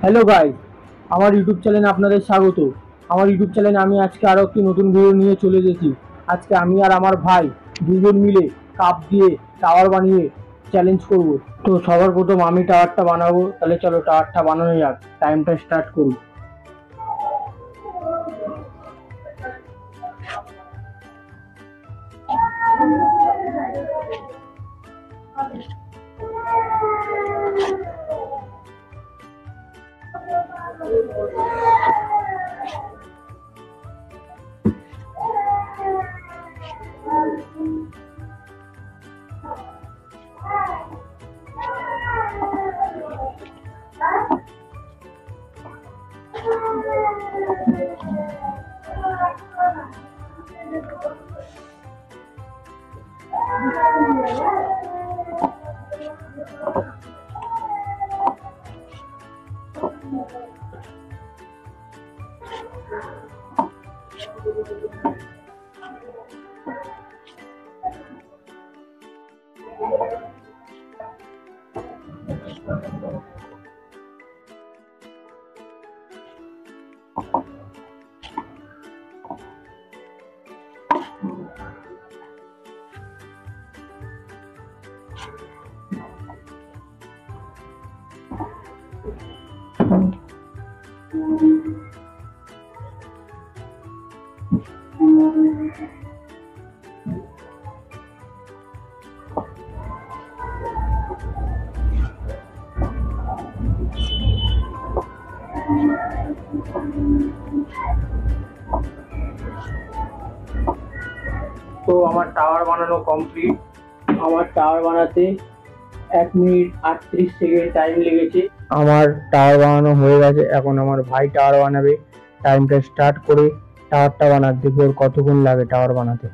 Hello guys, আমার YouTube চ্যানেলে আপনাদের স্বাগত। আমার ইউটিউব চ্যানেলে আমি আজকে আরও একটি নতুন ভিডিও নিয়ে চলে এসেছি। আজকে আমি আর আমার ভাই দুজন মিলে কাপ দিয়ে টাওয়ার বানিয়ে চ্যালেঞ্জ করব। তো সবার প্রথম আমি টাওয়ারটা বানাবো, তাহলে চলো টাওয়ারটা বানানো যাক। টাইমটা স্টার্ট করুন। তো আমার টাওয়ার বানানো কমপ্লিট। আমার টাওয়ার বানাতে 1 মিনিট 38 সেকেন্ড টাইম লেগেছে। আমার টাওয়ার বানানো হয়ে গেছে। এখন আমার ভাই টাওয়ার বানাবে। টাইমটা স্টার্ট করে টাওয়ারটা বানাতে দেখি ওর কতক্ষণ লাগে টাওয়ার বানাতে।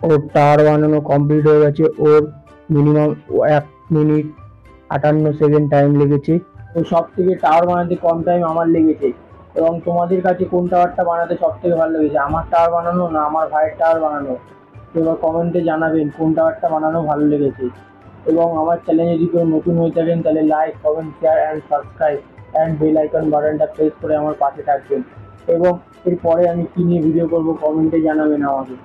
ওর টাওয়ার বানানো কমপ্লিট হয়ে গেছে। ওর মিনিমাম 1 মিনিট 58 সেকেন্ড টাইম লেগেছে। তো সব থেকে টাওয়ার বানাতে কম টাইম আমার লেগেছে। এবং তোমাদের কাছে কোন টাওয়ারটা বানাতে সব থেকে ভালো লেগেছে, আমার টাওয়ার বানানো না আমার ভাইয়ের টাওয়ার বানানো? তো এবার কমেন্টে জানাবেন কোন টাওয়ারটা বানানো ভালো লেগেছে। এবং আমার চ্যানেলে যদি কেউ নতুন হয়ে থাকেন তাহলে like, comment, share and subscribe and bell icon বাটনটা প্রেস করে আমার পাশে থাকবেন। এবং এরপরে আমি কী নিয়ে ভিডিও করব কমেন্টে জানাবেন আমাকে।